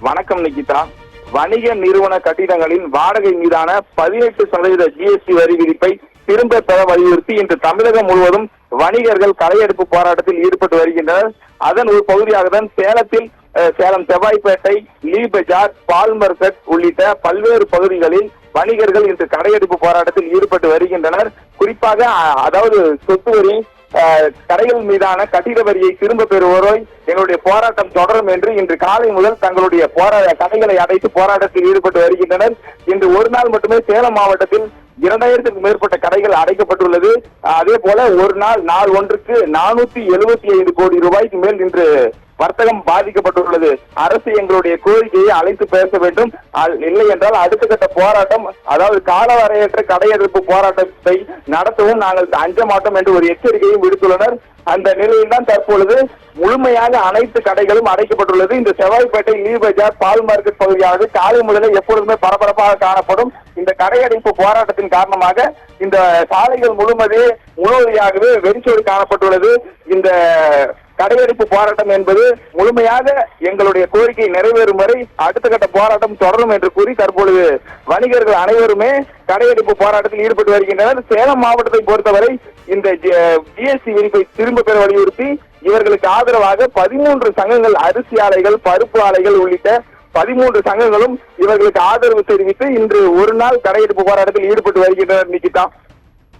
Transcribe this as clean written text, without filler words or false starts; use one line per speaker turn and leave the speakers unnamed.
வணக்கம் நிகிதா. வணிக நிறுவன கட்டிடங்களின் வாடகை மீதான 18% ஜிஎஸ்டி வரி விதிப்பை திரும்ப பெற வலியுறுத்தி இன்று தமிழகம் முழுவதும் வணிகர்கள் கடையெடுப்பு போராட்டத்தில் ஈடுபட்டு வருகின்றனர். அதன் ஒரு பகுதியாக தான் சேலம் செவ்வாய்ப்பேட்டை, லீ பஜார், பால் மார்க்கெட் உள்ளிட்ட பல்வேறு பகுதிகளில் வணிகர்கள் இன்று கடையெடுப்பு போராட்டத்தில் ஈடுபட்டு வருகின்றனர். குறிப்பாக அதாவது சொத்து வரி, கடைகள் மீதான கட்டிட வரியை திரும்ப பெறுவோரை எங்களுடைய போராட்டம் தொடரும் என்று இன்று காலை முதல் தங்களுடைய கடைகளை அடைத்து போராட்டத்தில் ஈடுபட்டு வருகின்றனர். இன்று ஒரு நாள் மட்டுமே சேலம் மாவட்டத்தில் 2000க்கும் மேற்பட்ட கடைகள் அடைக்கப்பட்டுள்ளது. அதே போல ஒரு நாள் ஒன்றுக்கு 475 கோடி ரூபாய்க்கு மேல் இன்று வர்த்தகம் பாதிக்கப்பட்டுள்ளது. அரசு எங்களுடைய கோரிக்கையை அழைத்து பேச வேண்டும். இல்லை என்றால் அடுத்த கட்ட போராட்டம், அதாவது காலவரையற்ற கடையெடுப்பு போராட்டத்தை நடத்தவும் நாங்கள் அஞ்ச மாட்டோம் என்று ஒரு எச்சரிக்கையும் விடுத்துள்ளனர். அந்த நிலையில் தான் தற்பொழுது முழுமையாக அனைத்து கடைகளும் அடைக்கப்பட்டுள்ளது. இந்த செவ்வாய்ப்பேட்டை, லீ பஜார், பால் மார்க்கெட் பகுதியானது காலை முதலே எப்பொழுதுமே பரபரப்பாக காணப்படும். இந்த கடையடைப்பு போராட்டத்தின் காரணமாக இந்த சாலைகள் முழுவதையாகவே வெறிச்சோடி காணப்பட்டுள்ளது. இந்த கடையெடுப்பு போராட்டம் என்பது முழுமையாக எங்களுடைய கோரிக்கை நிறைவேறும் வரை அடுத்த கட்ட போராட்டம் தொடரும் என்று கூறி தற்பொழுது வணிகர்கள் அனைவருமே கடையெடுப்பு போராட்டத்தில் ஈடுபட்டு வருகின்றனர். சேலம் மாவட்டத்தை பொறுத்தவரை இந்த ஜிஎஸ்டி விதிப்பை திரும்ப பெற வலியுறுத்தி இவர்களுக்கு ஆதரவாக 13 சங்கங்கள், அரிசி ஆலைகள், பருப்பு ஆலைகள் உள்ளிட்ட 13 சங்கங்களும் இவர்களுக்கு ஆதரவு தெரிவித்து இன்று ஒரு நாள் கடையெடுப்பு போராட்டத்தில் ஈடுபட்டு வருகின்றனர். நிகிதா.